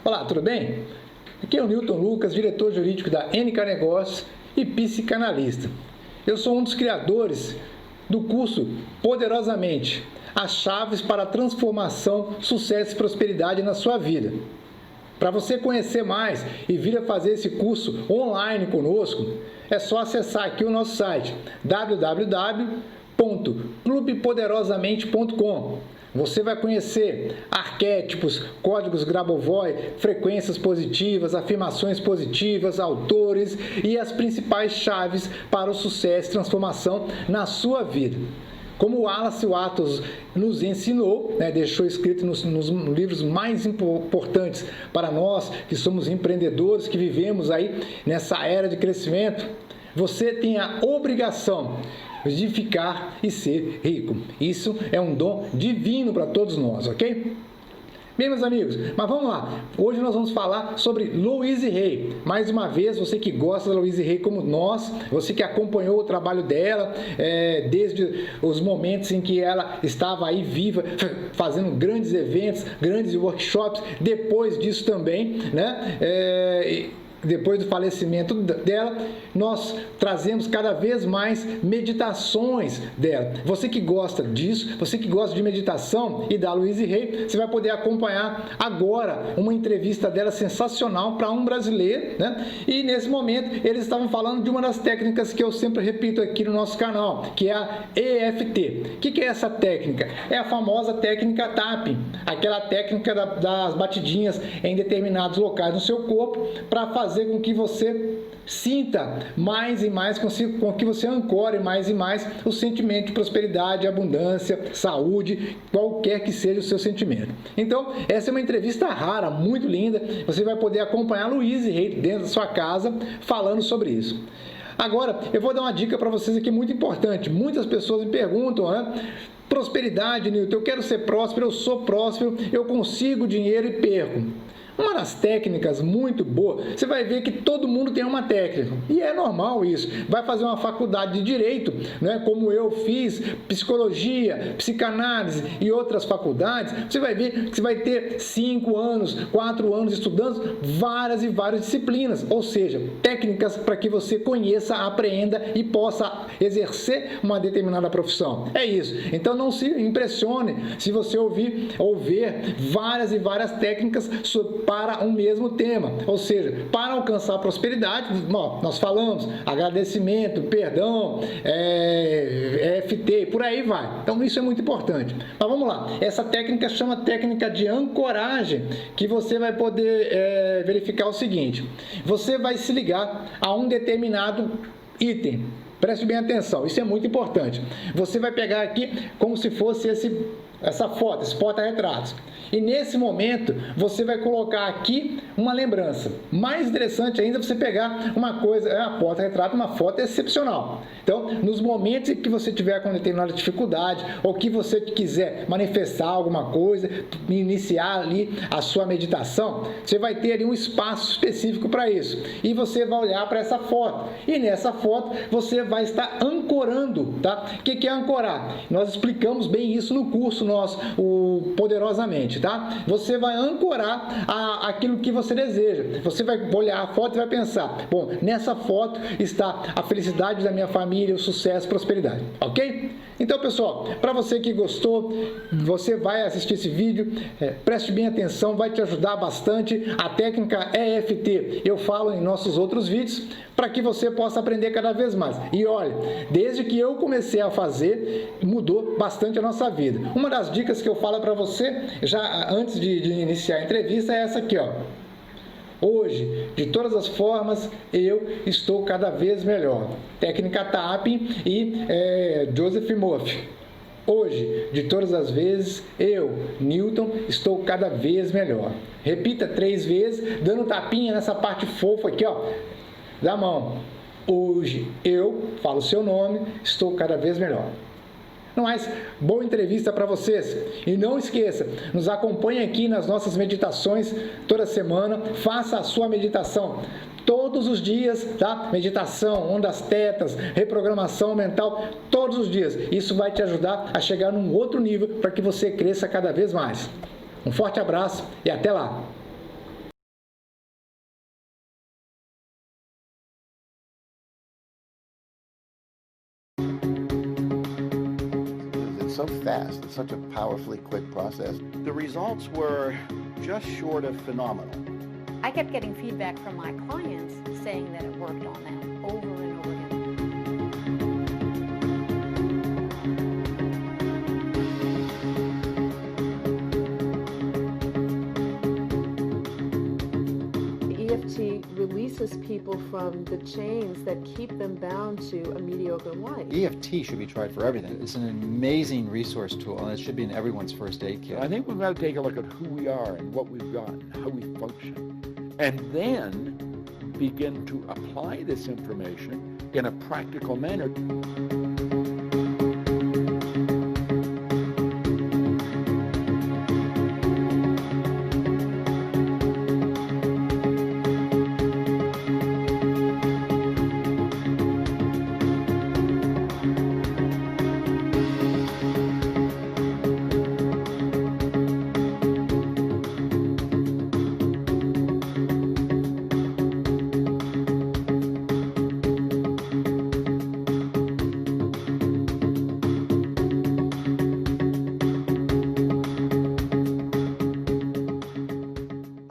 Olá, tudo bem? Aqui é o Newton Lucas, diretor jurídico da Entre Negócios e psicanalista. Eu sou um dos criadores do curso Poderosamente, as chaves para a transformação, sucesso e prosperidade na sua vida. Para você conhecer mais e vir a fazer esse curso online conosco, é só acessar aqui o nosso site www.clubepoderosamente.com. Você vai conhecer arquétipos, códigos Grabovoi, frequências positivas, afirmações positivas, autores e as principais chaves para o sucesso e transformação na sua vida. Como o Wallace nos ensinou, deixou escrito nos livros mais importantes para nós que somos empreendedores, que vivemos aí nessa era de crescimento, você tem a obrigação de ficar e ser rico. Isso é um dom divino para todos nós, ok? Bem, meus amigos, mas vamos lá. Hoje nós vamos falar sobre Louise Hay. Mais uma vez, você que gosta da Louise Hay como nós, você que acompanhou o trabalho dela desde os momentos em que ela estava aí viva, fazendo grandes eventos, grandes workshops, depois disso também, depois do falecimento dela, nós trazemos cada vez mais meditações dela. Você que gosta disso, você que gosta de meditação e da Louise Hay, você vai poder acompanhar agora uma entrevista dela sensacional para um brasileiro, E nesse momento eles estavam falando de uma das técnicas que eu sempre repito aqui no nosso canal, que é a EFT. O que é essa técnica? É a famosa técnica tapping, aquela técnica das batidinhas em determinados locais no seu corpo para fazer com que você sinta mais e mais, com que você ancore mais e mais o sentimento de prosperidade, abundância, saúde, qualquer que seja o seu sentimento. Então, essa é uma entrevista rara, muito linda. Você vai poder acompanhar a Louise Hay dentro da sua casa falando sobre isso. Agora, eu vou dar uma dica para vocês aqui muito importante. Muitas pessoas me perguntam, prosperidade, Newton, eu quero ser próspero, eu sou próspero, eu consigo dinheiro e perco. Uma das técnicas muito boa, você vai ver que todo mundo tem uma técnica, e é normal isso. Vai fazer uma faculdade de Direito, como eu fiz, Psicologia, Psicanálise e outras faculdades, você vai ver que você vai ter 5 anos, 4 anos estudando várias e várias disciplinas, ou seja, técnicas para que você conheça, aprenda e possa exercer uma determinada profissão. É isso. Então não se impressione se você ouvir ou ver várias e várias técnicas para um mesmo tema, ou seja, para alcançar a prosperidade, nós falamos agradecimento, perdão, EFT, por aí vai. Então isso é muito importante. Mas vamos lá, essa técnica chama técnica de ancoragem, que você vai poder verificar o seguinte: você vai se ligar a um determinado item. Preste bem atenção, isso é muito importante. Você vai pegar aqui como se fosse essa foto, esse porta-retratos. E nesse momento, você vai colocar aqui uma lembrança. Mais interessante ainda você pegar uma coisa, a porta-retrato, uma foto excepcional. Então, nos momentos em que você tiver com determinada dificuldade, ou que você quiser manifestar alguma coisa, iniciar ali a sua meditação, você vai ter ali um espaço específico para isso. E você vai olhar para essa foto. E nessa foto, você vai estar ancorando, tá? O que é ancorar? Nós explicamos bem isso no curso nosso, o Poderosamente, tá? Você vai ancorar aquilo que você deseja. Você vai olhar a foto e vai pensar, bom, nessa foto está a felicidade da minha família, o sucesso, a prosperidade, ok? Então, pessoal, para você que gostou, você vai assistir esse vídeo, preste bem atenção, vai te ajudar bastante. A técnica EFT eu falo em nossos outros vídeos, para que você possa aprender cada vez mais. E olha, desde que eu comecei a fazer, mudou bastante a nossa vida. Uma das dicas que eu falo para você, já antes de iniciar a entrevista, é essa aqui, ó. Hoje, de todas as formas, eu estou cada vez melhor. Técnica tapping e Joseph Murphy. Hoje, de todas as vezes, eu, Newton, estou cada vez melhor. Repita 3 vezes, dando tapinha nessa parte fofa aqui, ó, da mão. Hoje, eu, falo o seu nome, estou cada vez melhor. No mais, boa entrevista para vocês. E não esqueça, nos acompanhe aqui nas nossas meditações toda semana. Faça a sua meditação todos os dias, tá? Meditação, ondas tetas, reprogramação mental, todos os dias. Isso vai te ajudar a chegar num outro nível para que você cresça cada vez mais. Um forte abraço e até lá! so fast. It's such a powerfully quick process. The results were just short of phenomenal. I kept getting feedback from my clients saying that it worked on them over and over again. EFT releases people from the chains that keep them bound to a mediocre life. EFT should be tried for everything. It's an amazing resource tool, and it should be in everyone's first aid kit. I think we've got to take a look at who we are and what we've got and how we function, and then begin to apply this information in a practical manner.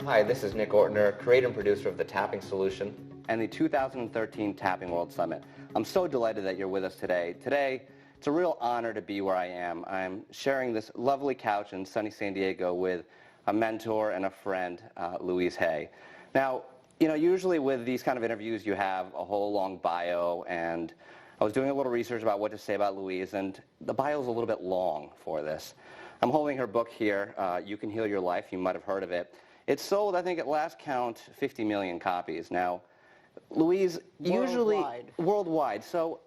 Hi, this is Nick Ortner, creator and producer of the Tapping Solution and the 2013 Tapping World Summit. I'm so delighted that you're with us today. Today, it's a real honor to be where I am. I'm sharing this lovely couch in sunny San Diego with a mentor and a friend, Louise Hay. Now, you know, usually with these kind of interviews, you have a whole long bio, and I was doing a little research about what to say about Louise, and the bio is a little bit long for this. I'm holding her book here, You Can Heal Your Life. You might have heard of it. It's sold, I think, at last count, 50 million copies. Now, Louise, usually worldwide. So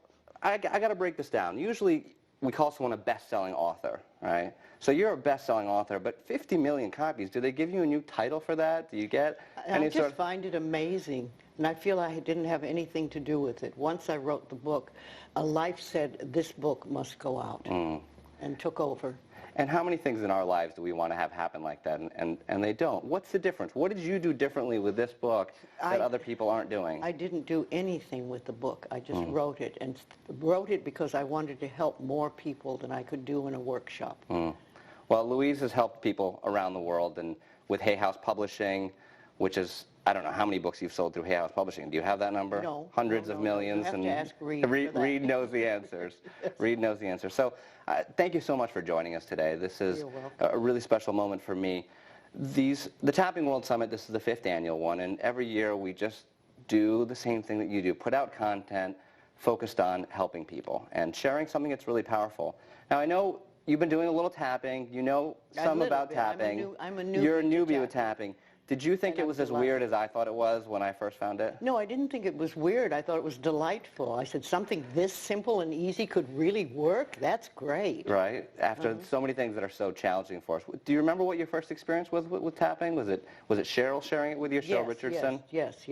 I got to break this down. Usually, we call someone a best-selling author, right? So you're a best-selling author, but 50 million copies. Do they give you a new title for that? Do you get any I just find it amazing, and I feel I didn't have anything to do with it. Once I wrote the book, a life said this book must go out, and took over. And how many things in our lives do we want to have happen like that, and they don't? What's the difference? What did you do differently with this book that other people aren't doing? I didn't do anything with the book. I just wrote it, and wrote it because I wanted to help more people than I could do in a workshop. Well, Louise has helped people around the world, and with Hay House Publishing, which is, I don't know how many books you've sold through Hay House Publishing. Do you have that number? No. Hundreds of millions. You have to ask Reed for that. Reed knows the answers. Reed knows the answers. So thank you so much for joining us today. This is a really special moment for me. The Tapping World Summit, this is the 5th annual one, and every year we just do the same thing that you do, put out content focused on helping people and sharing something that's really powerful. Now, I know you've been doing a little tapping. You know some about tapping. I'm a newbie. You're a newbie with tapping. Did you think it was as weird as I thought it was when I first found it? No, I didn't think it was weird. I thought it was delightful. I said something this simple and easy could really work? That's great. Right? After so many things that are so challenging for us. Do you remember what your first experience was with tapping? Was it Cheryl sharing it with you, Cheryl Richardson? Yes.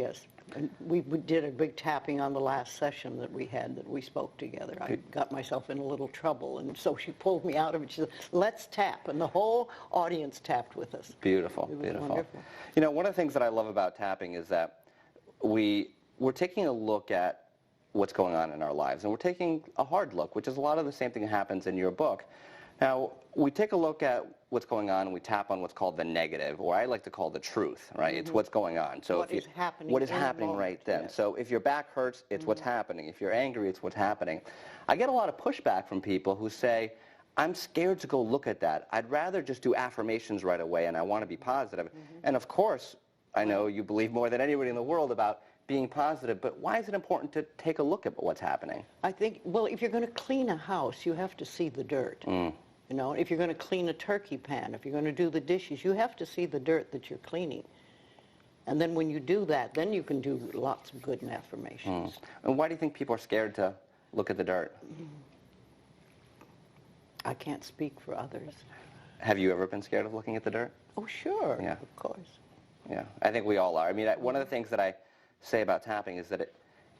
And we did a big tapping on the last session that we had, that we spoke together. I got myself in a little trouble, and so she pulled me out of it. She said, let's tap, and the whole audience tapped with us. Beautiful, It was beautiful. wonderful. You know, one of the things that I love about tapping is that we're taking a look at what's going on in our lives, and we're taking a hard look, which is a lot of the same thing that happens in your book. Now, we take a look at what's going on, and we tap on what's called the negative, or I like to call the truth, right? It's what's going on. So What is happening What is in the happening moment, right then. yes. So if your back hurts, it's what's happening. If you're angry, it's what's happening. I get a lot of pushback from people who say, I'm scared to go look at that. I'd rather just do affirmations right away, and I want to be positive. And of course, I know you believe more than anybody in the world about being positive, but why is it important to take a look at what's happening? I think, well, if you're going to clean a house, you have to see the dirt. You know, if you're going to clean a turkey pan, if you're going to do the dishes, you have to see the dirt that you're cleaning. And then when you do that, then you can do lots of good affirmations. And why do you think people are scared to look at the dirt? I can't speak for others. Have you ever been scared of looking at the dirt? Oh, sure, Yeah. of course. Yeah, I think we all are. I mean, one of the things that I say about tapping is that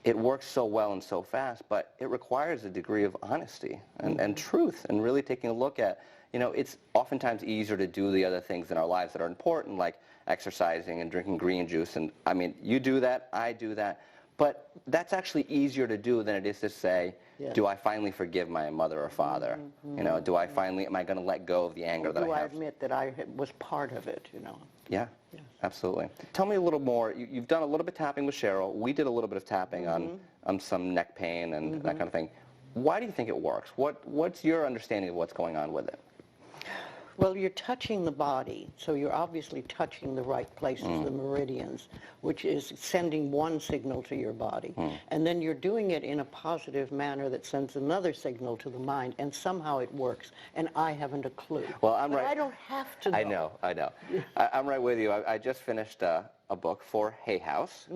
it works so well and so fast, but it requires a degree of honesty and truth, and really taking a look at, you know, it's oftentimes easier to do the other things in our lives that are important, like exercising and drinking green juice. And I mean, you do that, I do that, But that's actually easier to do than it is to say, Yes. do I finally forgive my mother or father? You know, do I finally, am I going to let go of the anger that Do I I have? admit that I was part of it, you know? Yeah, Yes. absolutely. Tell me a little more. You've done a little bit of tapping with Cheryl. We did a little bit of tapping on some neck pain and that kind of thing. Why do you think it works? What's your understanding of what's going on with it? Well, you're touching the body, so you're obviously touching the right places, the meridians, which is sending one signal to your body. And then you're doing it in a positive manner that sends another signal to the mind, and somehow it works. And I haven't a clue. Well, I'm but right. I don't have to know. I know. I'm right with you. I just finished a book for Hay House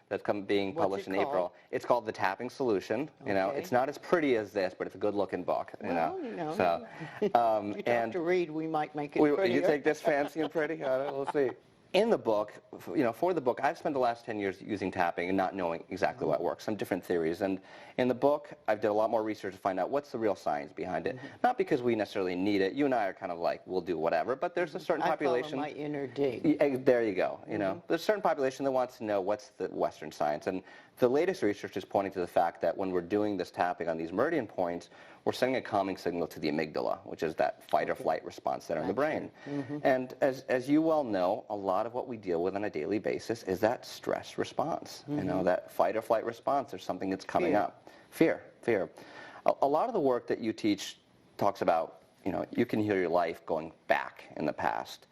that's being published in April. It's called The Tapping Solution. You know, it's not as pretty as this, but it's a good-looking book. You know. So, if you talk to Reed, we might make it prettier. You think this fancy and pretty? We'll see. In the book, for the book, I've spent the last 10 years using tapping and not knowing exactly what works, some different theories. And in the book, I've did a lot more research to find out what's the real science behind it. Not because we necessarily need it. You and I are kind of like, we'll do whatever, but there's a certain population. I follow my inner dig. There you go. You know, there's a certain population that wants to know what's the Western science. And the latest research is pointing to the fact that when we're doing this tapping on these meridian points, we're sending a calming signal to the amygdala, which is that fight or flight response center in the brain. And as you well know, a lot of what we deal with on a daily basis is that stress response. You know, that fight or flight response. There's something that's coming up. Fear. A lot of the work that you teach talks about, you know, you can heal your life going back in the past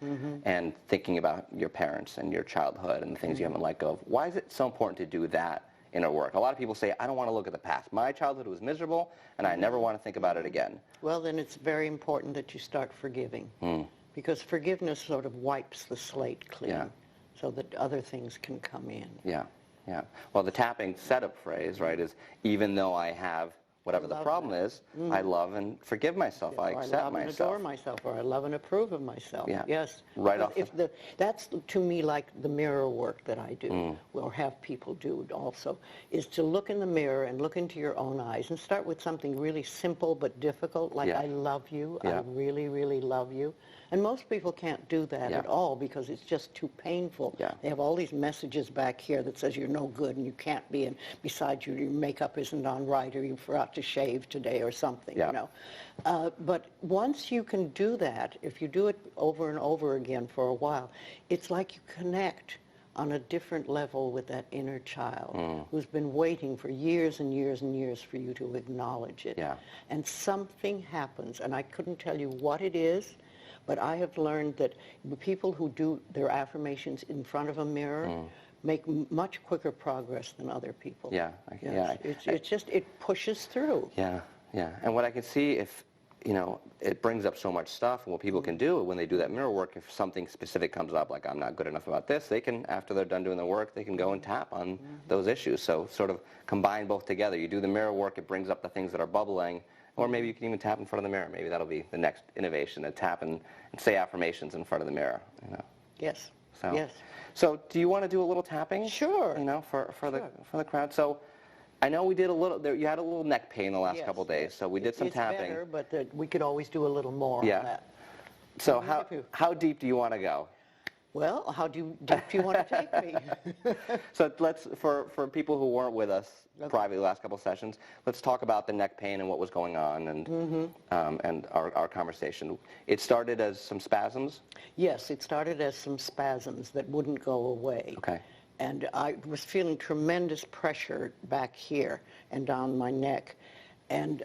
and thinking about your parents and your childhood and the things you haven't let go of. Why is it so important to do that in our work? A lot of people say, I don't want to look at the past. My childhood was miserable, and I never want to think about it again. Well, then it's very important that you start forgiving. Because forgiveness sort of wipes the slate clean so that other things can come in. Yeah. Well, the tapping setup phrase, right, is even though I have whatever the problem is, I love and forgive myself. I accept I love myself. and adore myself, or I love and approve of myself. Yeah. Yes. Right off That's to me like the mirror work that I do, or have people do also, is to look in the mirror and look into your own eyes and start with something really simple but difficult, like I love you, I really, really love you. And most people can't do that at all because it's just too painful. They have all these messages back here that says you're no good and you can't be, and besides your makeup isn't on right, or you forgot to shave today or something, you know. But once you can do that, if you do it over and over again for a while, it's like you connect on a different level with that inner child who's been waiting for years and years and years for you to acknowledge it. And something happens, and I couldn't tell you what it is, but I have learned that the people who do their affirmations in front of a mirror make much quicker progress than other people. It's just, it pushes through. And what I can see, if, you know, it brings up so much stuff, and what people can do when they do that mirror work, if something specific comes up, like I'm not good enough about this, they can, after they're done doing the work, they can go and tap on those issues. So sort of combine both together. You do the mirror work, it brings up the things that are bubbling, or maybe you can even tap in front of the mirror. Maybe that'll be the next innovation, to tap and say affirmations in front of the mirror. You know? Yes. So, yes. So do you want to do a little tapping? Sure. You know, for the crowd. So I know we did a little. You had a little neck pain the last couple of days, so we did some tapping. It's better, but we could always do a little more on that. So how deep do you want to go? Well, how deep do you want to take me? So let's, for people who weren't with us privately the last couple of sessions, let's talk about the neck pain and what was going on and our conversation. It started as some spasms? Yes, it started as some spasms that wouldn't go away. Okay. And I was feeling tremendous pressure back here and down my neck. And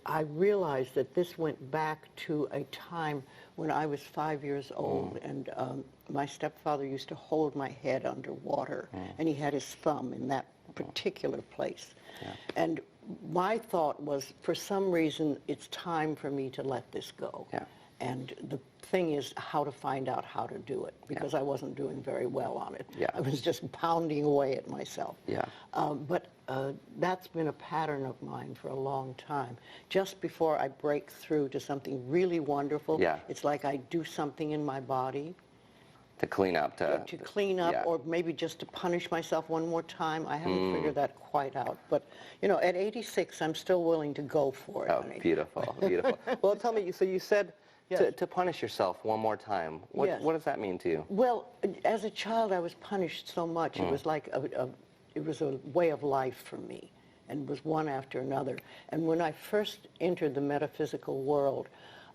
I realized that this went back to a time when I was 5 years old, and my stepfather used to hold my head underwater, and he had his thumb in that particular place. And my thought was, for some reason, it's time for me to let this go. And the thing is how to find out how to do it, because I wasn't doing very well on it. I was just pounding away at myself. But that's been a pattern of mine for a long time. Just before I break through to something really wonderful, it's like I do something in my body. To clean up. To clean up, or maybe just to punish myself one more time. I haven't figured that quite out. But, you know, at 86, I'm still willing to go for it. Oh, beautiful, beautiful. Well, tell me, so you said to punish yourself one more time. What does that mean to you? Well, as a child, I was punished so much. It was like a way of life for me, and was one after another. And when I first entered the metaphysical world,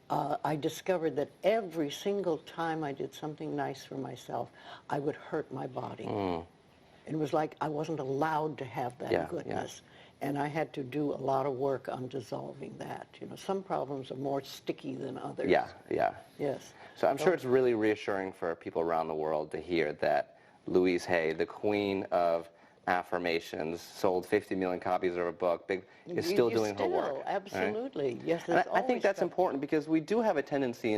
I discovered that every single time I did something nice for myself, I would hurt my body. It was like I wasn't allowed to have that goodness. And I had to do a lot of work on dissolving that. You know, some problems are more sticky than others. Yeah. Yes. So I'm sure it's really reassuring for people around the world to hear that Louise Hay, the queen of affirmations, sold 50 million copies of her book, is still doing her work. Absolutely. Right? Yes, and I think that's important because we do have a tendency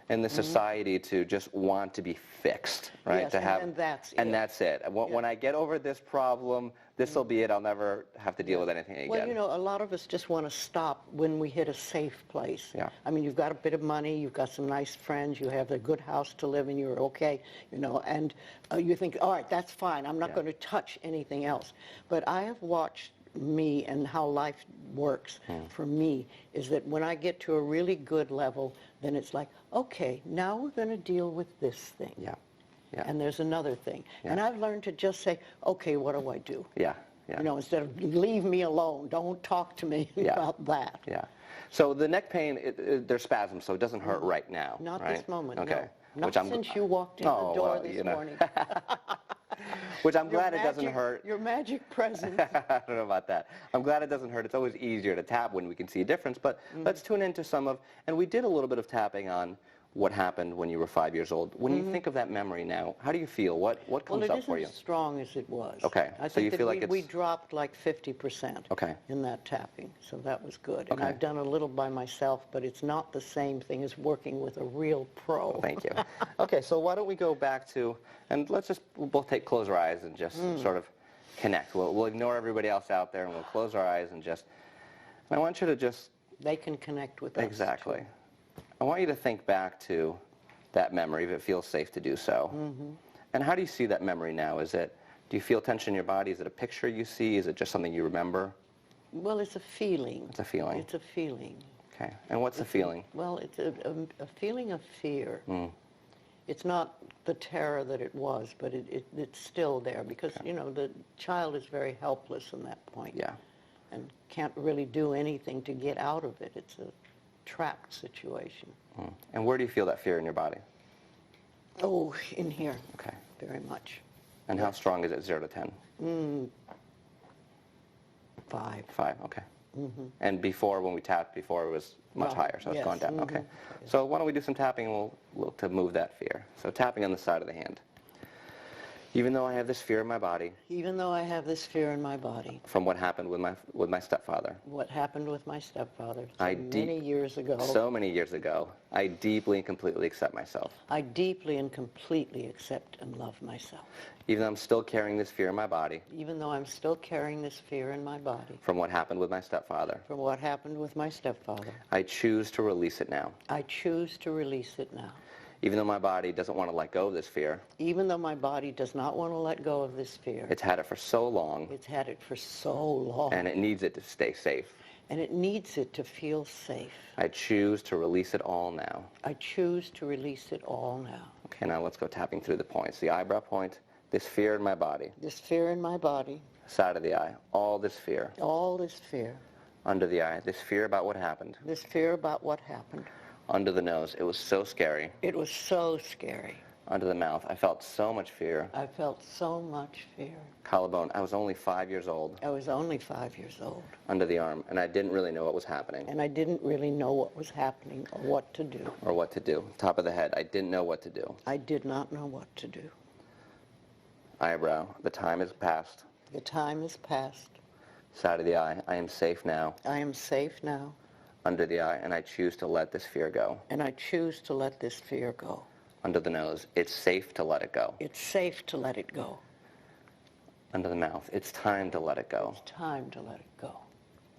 in the society to just want to be fixed, right? Yes, to have, and that's it. And that's it. When I get over this problem, this will be it. I'll never have to deal with anything again. Well, you know, a lot of us just want to stop when we hit a safe place. Yeah. I mean, you've got a bit of money, you've got some nice friends, you have a good house to live in, you're okay, you know, and you think, all right, that's fine. I'm not going to touch anything else. But I have watched me and how life works for me is that when I get to a really good level, then it's like, okay, now we're going to deal with this thing. Yeah. And there's another thing. And I've learned to just say, okay, what do I do? Yeah. You know, instead of leave me alone, don't talk to me about that. Yeah. So the neck pain, there's spasms, so it doesn't hurt right now. Not right? this moment, okay. no. Not since you walked in the door this morning. Which I'm glad it doesn't hurt. Your magic presence. I don't know about that. I'm glad it doesn't hurt. It's always easier to tap when we can see a difference. But let's tune into some of, and we did a little bit of tapping on what happened when you were 5 years old. When you think of that memory now, how do you feel? What comes up for you? Well, it isn't as strong as it was. Okay. I So think you that feel like we dropped like 50% in that tapping, so that was good. And I've done a little by myself, but it's not the same thing as working with a real pro. Thank you. Okay, so why don't we go back to, and we'll both close our eyes and just sort of connect. We'll ignore everybody else out there and we'll close our eyes and I want you to just... They can connect with us. Exactly. I want you to think back to that memory, if it feels safe to do so. And how do you see that memory now? Do you feel tension in your body? Is it a picture you see? Is it just something you remember? Well, it's a feeling. It's a feeling. It's a feeling. Okay. And what's the feeling? Well, it's a feeling of fear. It's not the terror that it was, but it's still there because, you know, the child is very helpless in that point. Yeah. And can't really do anything to get out of it. It's a trapped situation. And where do you feel that fear in your body? Oh, in here. Okay. Very much. And how strong is it, 0 to 10? 5. 5, okay. And before, when we tapped before, it was much higher, so it's gone down. Okay. So why don't we do some tapping and we'll look to move that fear. So tapping on the side of the hand. Even though I have this fear in my body. Even though I have this fear in my body. From what happened with my stepfather. What happened with my stepfather many years ago. So many years ago. I deeply and completely accept myself. I deeply and completely accept and love myself. Even though I'm still carrying this fear in my body. Even though I'm still carrying this fear in my body. From what happened with my stepfather. From what happened with my stepfather. I choose to release it now. I choose to release it now. Even though my body doesn't want to let go of this fear. Even though my body does not want to let go of this fear. It's had it for so long. It's had it for so long. And it needs it to stay safe. And it needs it to feel safe. I choose to release it all now. I choose to release it all now. Okay, now let's go tapping through the points. The eyebrow point, this fear in my body. This fear in my body. Side of the eye, all this fear. All this fear. Under the eye, this fear about what happened. This fear about what happened. Under the nose, it was so scary. It was so scary. Under the mouth, I felt so much fear. I felt so much fear. Collarbone, I was only 5 years old. I was only 5 years old. Under the arm, and I didn't really know what was happening. And I didn't really know what was happening or what to do. Or what to do. Top of the head, I didn't know what to do. I did not know what to do. Eyebrow, the time has passed. The time has passed. Side of the eye, I am safe now. I am safe now. Under the eye, and I choose to let this fear go. And I choose to let this fear go. Under the nose, it's safe to let it go. It's safe to let it go. Under the mouth, it's time to let it go. It's time to let it go.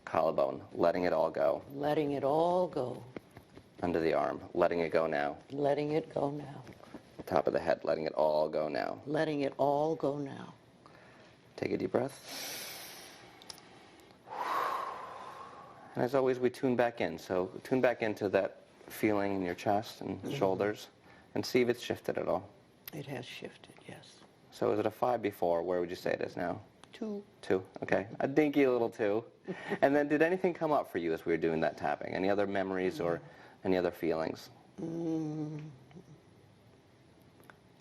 Collarbone, letting it all go. Letting it all go. Under the arm, letting it go now. Letting it go now. Top of the head, letting it all go now. Letting it all go now. Take a deep breath. And as always, we tune back in. So tune back into that feeling in your chest and shoulders and see if it's shifted at all. It has shifted, yes. So is it a 5 before? Where would you say it is now? 2. 2, okay. A dinky little 2. And then did anything come up for you as we were doing that tapping? Any other memories or any other feelings?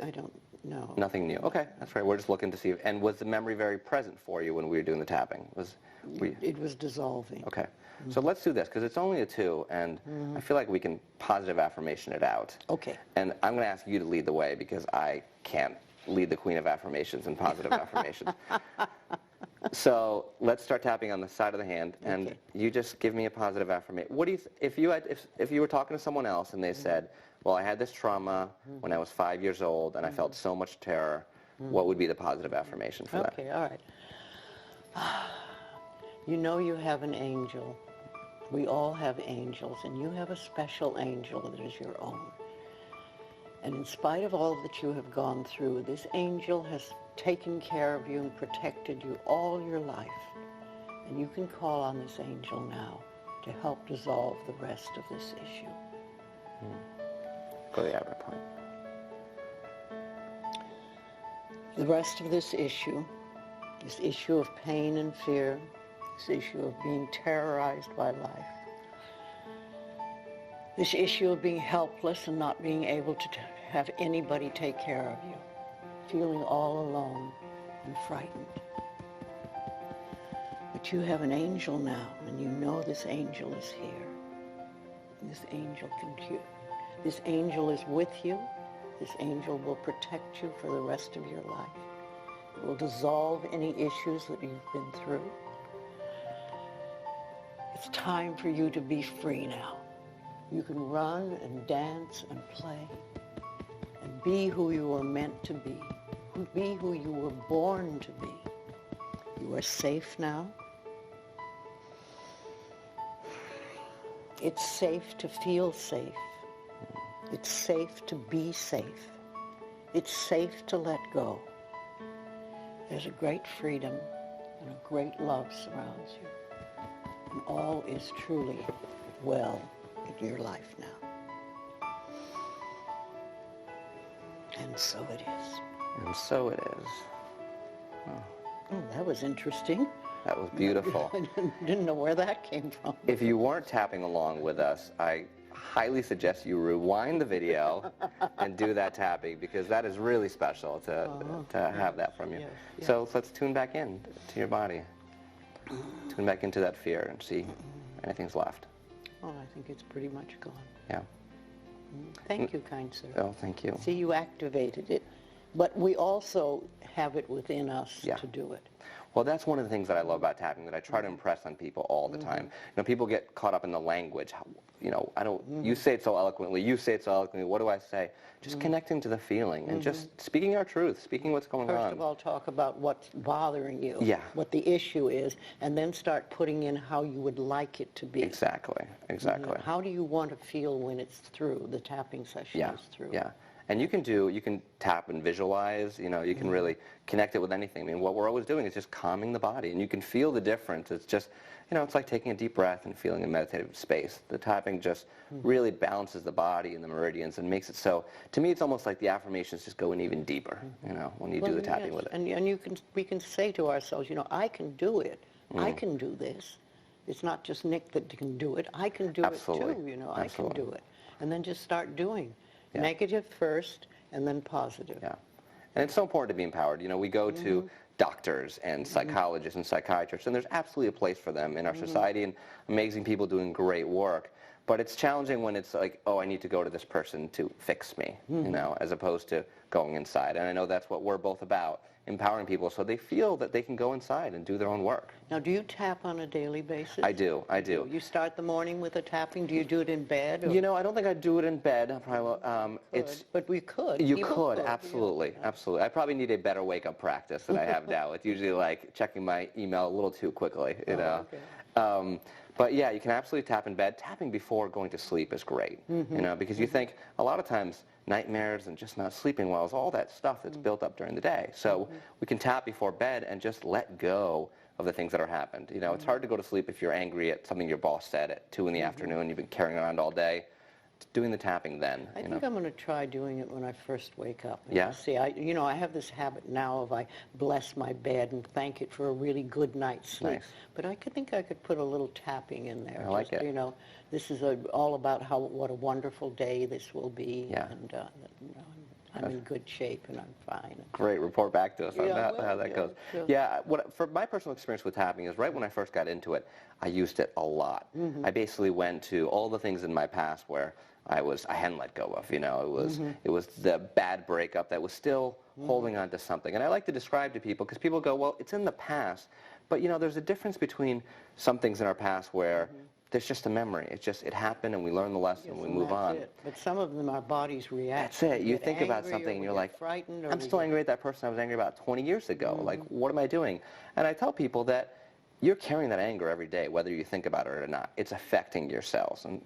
I don't know. Nothing new. Okay, that's right. We're just looking to see. And was the memory very present for you when we were doing the tapping? It was dissolving. Okay. So let's do this, because it's only a 2, and I feel like we can positive affirmation it out. Okay. And I'm going to ask you to lead the way, because I can't lead the queen of affirmations and positive affirmations. So let's start tapping on the side of the hand, and you just give me a positive affirmation. What do you, if you were talking to someone else and they said, well, I had this trauma when I was 5 years old, and I felt so much terror, what would be the positive affirmation for that? Okay, all right. You know you have an angel. We all have angels, and you have a special angel that is your own. And in spite of all that you have gone through, this angel has taken care of you and protected you all your life. And you can call on this angel now to help dissolve the rest of this issue. Go to the average point. The rest of this issue of pain and fear, this issue of being terrorized by life, this issue of being helpless and not being able to have anybody take care of you, feeling all alone and frightened. But you have an angel now, and you know this angel is here. And this angel this angel is with you. This angel will protect you for the rest of your life. It will dissolve any issues that you've been through. It's time for you to be free now. You can run and dance and play and be who you were meant to be who you were born to be. You are safe now. It's safe to feel safe. It's safe to be safe. It's safe to let go. There's a great freedom and a great love surrounds you. And all is truly well in your life now. And so it is. And so it is. Oh, that was interesting. That was beautiful. I didn't know where that came from. If you weren't tapping along with us, I highly suggest you rewind the video and do that tapping, because that is really special to have that from you. Yes, yes. So let's tune back in to your body. Tune back into that fear and see if anything's left. Oh, I think it's pretty much gone. Yeah. Thank you, kind sir. Oh, thank you. See, you activated it. But we also have it within us to do it. Well, that's one of the things that I love about tapping, that I try to impress on people all the time. You know, people get caught up in the language. You know, you say it so eloquently, you say it so eloquently, what do I say? Just connecting to the feeling and just speaking our truth, speaking what's going on. First of all, talk about what's bothering you, what the issue is, and then start putting in how you would like it to be. Exactly, exactly. You know, how do you want to feel when it's through, the tapping session is through? Yeah. And you can tap and visualize, you know, you can really connect it with anything. I mean, what we're always doing is just calming the body, and you can feel the difference. It's just, you know, it's like taking a deep breath and feeling a meditative space. The tapping just really balances the body and the meridians and makes it so, to me, it's almost like the affirmations just go in even deeper, you know, when you do the tapping with it. And we can say to ourselves, you know, I can do it. I can do this. It's not just Nick that can do it. I can do it too, you know, I can do it. And then just start doing. Negative first, and then positive. Yeah, and it's so important to be empowered. You know, we go to doctors and psychologists and psychiatrists, and there's absolutely a place for them in our society, and amazing people doing great work. But it's challenging when it's like, oh, I need to go to this person to fix me, you know, as opposed to going inside. And I know that's what we're both about, empowering people so they feel that they can go inside and do their own work. Now, do you tap on a daily basis? I do. You start the morning with a tapping? Do you do it in bed? Or? You know, I don't think I'd do it in bed. I probably but we could. You could, absolutely, absolutely. I probably need a better wake-up practice than I have now. It's usually like checking my email a little too quickly, you know. Okay. But yeah, you can absolutely tap in bed. Tapping before going to sleep is great, you know, because you think a lot of times nightmares and just not sleeping well is all that stuff that's built up during the day. So we can tap before bed and just let go of the things that are happened. You know, it's hard to go to sleep if you're angry at something your boss said at 2 in the afternoon, you've been carrying around all day. doing the tapping then. I think I'm going to try doing it when I first wake up. Yeah? See, I have this habit now of I bless my bed and thank it for a really good night's sleep. Nice. But I think I could put a little tapping in there. I like it. You know, this is all about what a wonderful day this will be. Yeah. And I'm in good shape and I'm fine. Great, report back to us on Yeah, how that goes. yeah. Yeah, for my personal experience with tapping is right when I first got into it, I used it a lot. I basically went to all the things in my past where I hadn't let go of, you know, it was the bad breakup that was still holding on to something. And I like to describe to people, because people go, well, it's in the past, but you know, there's a difference between some things in our past where there's just a memory. It happened and we learn the lesson and we move on. It. But some of them, our bodies react. That's it. You think about something and you're like, frightened, I'm still angry at that person I was angry about 20 years ago. Like, what am I doing? And I tell people that you're carrying that anger every day, whether you think about it or not. It's affecting your cells, and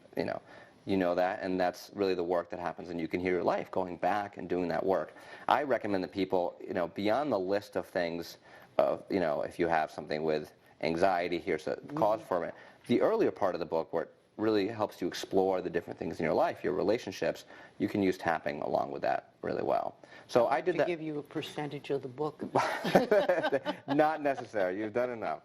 you know that, and that's really the work that happens, and you can heal your life going back and doing that work. I recommend that people, beyond the list of things, if you have something with anxiety, here's a cause for it. The earlier part of the book, where it really helps you explore the different things in your life, your relationships, you can use tapping along with that really well. So I did that. To give you a percentage of the book. Not necessary. You've done enough.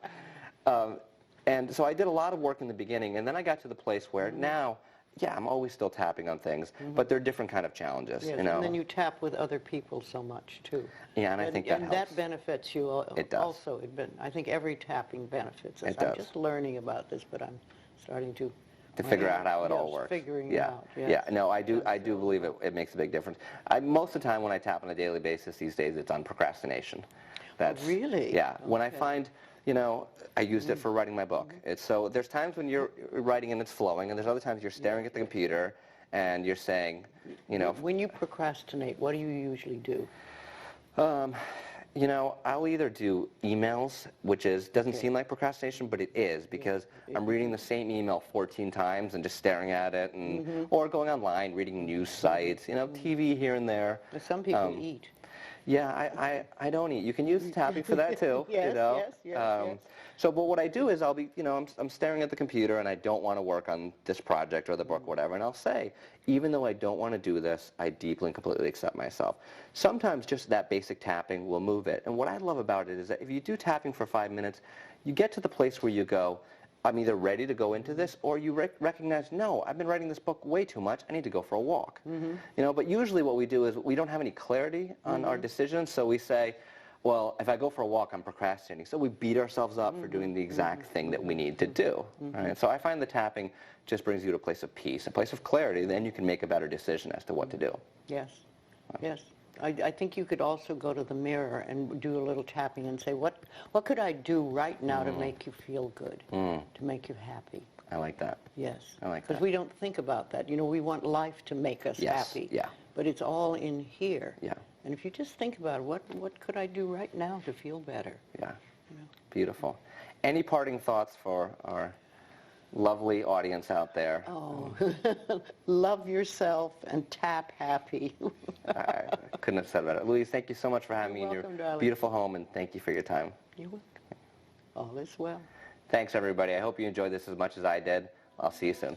And so I did a lot of work in the beginning, and then I got to the place where now, yeah, I'm always still tapping on things, but they're different kind of challenges. Yes, and then you tap with other people so much too. Yeah, and I think that helps. And that benefits you It does. also. I think every tapping benefits us. It does. I'm just learning about this, but I'm starting to figure out how it all works. Figuring yeah. it out. Yes. Yeah, no, I do believe it makes a big difference. Most of the time when I tap on a daily basis these days, it's on procrastination. That's, really? Yeah. When I find, I used it for writing my book. So there's times when you're writing and it's flowing, and there's other times you're staring at the computer and you're saying, When you procrastinate, what do you usually do? I'll either do emails, which doesn't seem like procrastination, but it is, because I'm reading the same email 14 times and just staring at it, and or going online, reading news sites, TV here and there. Some people eat. Yeah, I don't eat. You can use tapping for that too. Yes. So, but what I do is I'll be, I'm staring at the computer and I don't want to work on this project or the book, whatever, and I'll say, even though I don't want to do this, I deeply and completely accept myself. Sometimes just that basic tapping will move it. And what I love about it is that if you do tapping for 5 minutes, you get to the place where you go, I'm either ready to go into this, or you recognize, no, I've been writing this book way too much, I need to go for a walk. But usually what we do is we don't have any clarity on our decisions, so we say, well, if I go for a walk, I'm procrastinating. So we beat ourselves up for doing the exact thing that we need to do. Right? So I find the tapping just brings you to a place of peace, a place of clarity, then you can make a better decision as to what to do. Yes, yes. I think you could also go to the mirror and do a little tapping and say, what could I do right now to make you feel good, to make you happy? I like that. Yes. I like that. Because we don't think about that. We want life to make us happy. Yeah. But it's all in here. Yeah. And if you just think about it, what could I do right now to feel better? Yeah. Beautiful. Any parting thoughts for our lovely audience out there? Oh, love yourself and tap happy. I couldn't have said it better. Louise, thank you so much for having me in your beautiful home, and thank you for your time. You're welcome. All is well. Thanks, everybody. I hope you enjoyed this as much as I did. I'll see you soon.